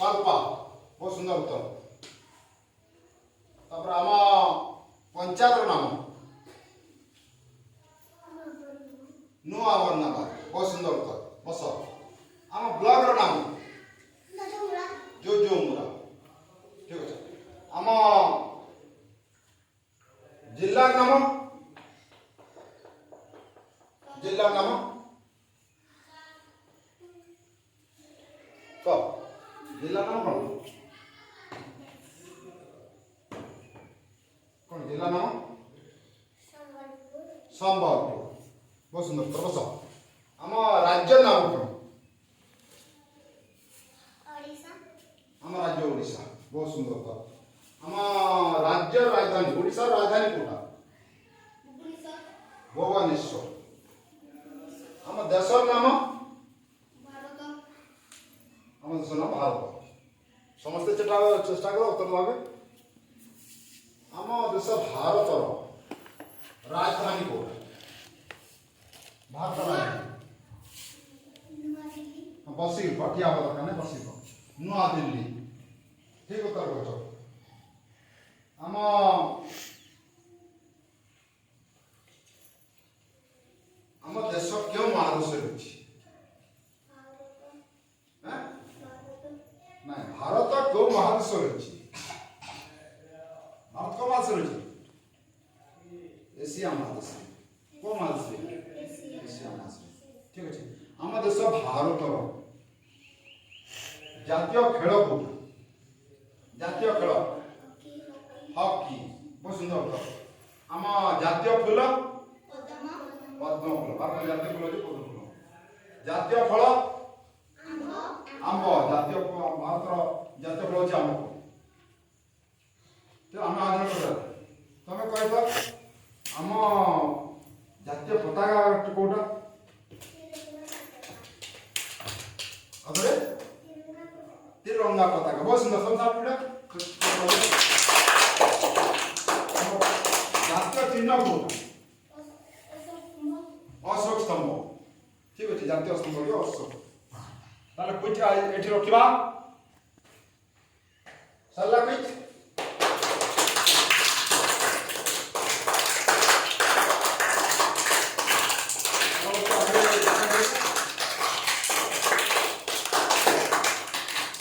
कल्पा बहुत सुंदर उत्तर तापर आम पंचायत नाम नुआ वर्णनाबाद बहुत सुंदर उत्तर बस आम ब्लॉक नाम जो मुरा ठीक है आम जिला नाम कब जिला नाम कौन जिला नाम संबलपुर बहुत सुंदर उत्तर बस आम राज्य नाम कौन आम राज्य ओडिशा बहुत सुंदर उत्तर आम राज्य राजधानी ओडिशा राजधानी कोटा भुवनेश्वर आम देश नाम आम देश नाम भारत समस्ते चेष्टा करो उत्तर देवे आम देश भारत राजधानी कोटा भारत राजधानी बस पटिया दरकार बस नुआ दिल्ली ठीक उत्तर कह आम आम देश क्यों महादेश रही ना भारत क्यों महादेश रही भारत को महादेश रही एशिया महादेश को महादेश एशिया महादेश ठीक अच्छे आम देश भारत जातीय खेल कौन जातीय खेल हॉकी बहुत सुंदर उत्तर आम जातीय फूल पद्म फूल भारत जातीय फूल पद्म फूल जातीय फल आंब जातीय भारत जातीय फल होची आंब तो आम आधार तमें कह आम जातीय पताका कौटा तिरंगा पताका बहुत सुंदर जातीय चिन्ह कौटा अशोक स्तंभ ठीक अच्छे जातीय स्तंभ अशोक ताले कुछ एठी रखिबा सरला कुछ